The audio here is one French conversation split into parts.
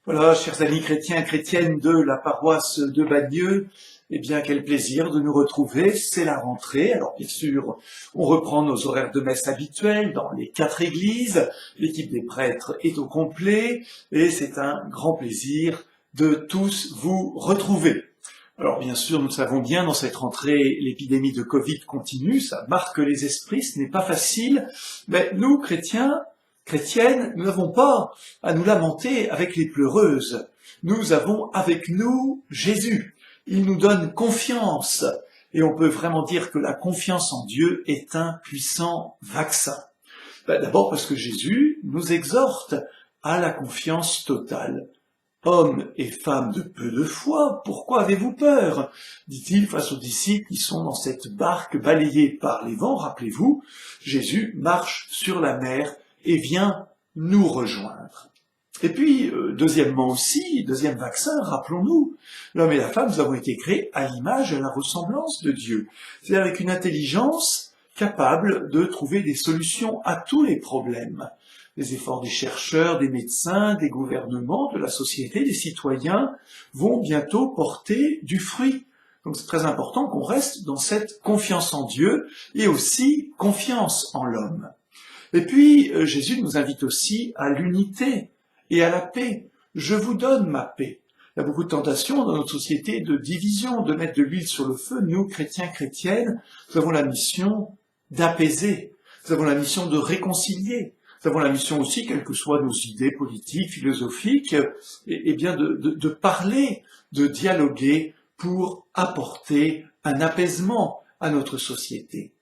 Voilà, chers amis chrétiens, chrétiennes de la paroisse de Bagneux, eh bien, quel plaisir de nous retrouver, c'est la rentrée. Alors, bien sûr, on reprend nos horaires de messe habituels dans les 4 églises, l'équipe des prêtres est au complet, et c'est un grand plaisir de tous vous retrouver. Alors, bien sûr, nous savons bien, dans cette rentrée, l'épidémie de Covid continue, ça marque les esprits, ce n'est pas facile, mais nous, chrétiens, chrétiennes, nous n'avons pas à nous lamenter avec les pleureuses. Nous avons avec nous Jésus. Il nous donne confiance. Et on peut vraiment dire que la confiance en Dieu est un puissant vaccin. D'abord parce que Jésus nous exhorte à la confiance totale. Hommes et femmes de peu de foi, pourquoi avez-vous peur? Dit-il face aux disciples qui sont dans cette barque balayée par les vents. Rappelez-vous, Jésus marche sur la mer et vient nous rejoindre. Et puis, deuxièmement aussi, deuxième vaccin, rappelons-nous, l'homme et la femme, nous avons été créés à l'image et à la ressemblance de Dieu. C'est-à-dire avec une intelligence capable de trouver des solutions à tous les problèmes. Les efforts des chercheurs, des médecins, des gouvernements, de la société, des citoyens vont bientôt porter du fruit. Donc c'est très important qu'on reste dans cette confiance en Dieu et aussi confiance en l'homme. Et puis, Jésus nous invite aussi à l'unité et à la paix. Je vous donne ma paix. Il y a beaucoup de tentations dans notre société de division, de mettre de l'huile sur le feu. Nous, chrétiens, chrétiennes, nous avons la mission d'apaiser. Nous avons la mission de réconcilier. Nous avons la mission aussi, quelles que soient nos idées politiques, philosophiques, et bien de parler, de dialoguer pour apporter un apaisement à notre société.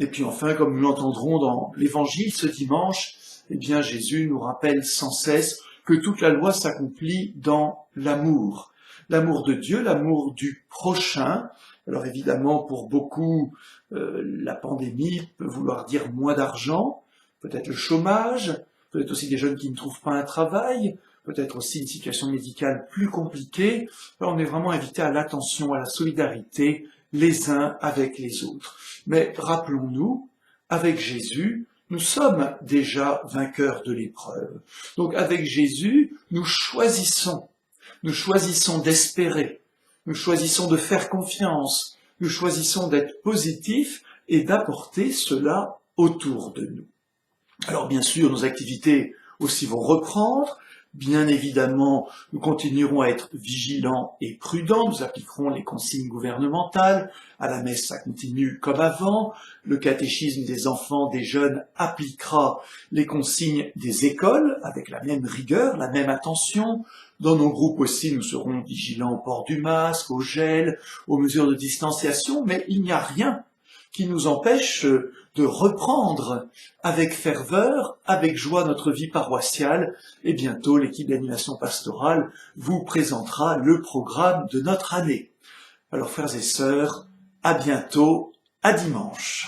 Et puis enfin, comme nous l'entendrons dans l'Évangile ce dimanche, eh bien Jésus nous rappelle sans cesse que toute la loi s'accomplit dans l'amour. L'amour de Dieu, l'amour du prochain. Alors évidemment, pour beaucoup, la pandémie peut vouloir dire moins d'argent, peut-être le chômage, peut-être aussi des jeunes qui ne trouvent pas un travail, peut-être aussi une situation médicale plus compliquée. Alors on est vraiment invité à l'attention, à la solidarité, les uns avec les autres. Mais rappelons-nous, avec Jésus, nous sommes déjà vainqueurs de l'épreuve. Donc avec Jésus, nous choisissons d'espérer, nous choisissons de faire confiance, nous choisissons d'être positifs et d'apporter cela autour de nous. Alors bien sûr, nos activités aussi vont reprendre. Bien évidemment, nous continuerons à être vigilants et prudents, nous appliquerons les consignes gouvernementales, à la messe ça continue comme avant, le catéchisme des enfants, des jeunes appliquera les consignes des écoles avec la même rigueur, la même attention. Dans nos groupes aussi, nous serons vigilants au port du masque, au gel, aux mesures de distanciation, mais il n'y a rien qui nous empêche de reprendre avec ferveur, avec joie notre vie paroissiale, et bientôt l'équipe d'animation pastorale vous présentera le programme de notre année. Alors frères et sœurs, à bientôt, à dimanche.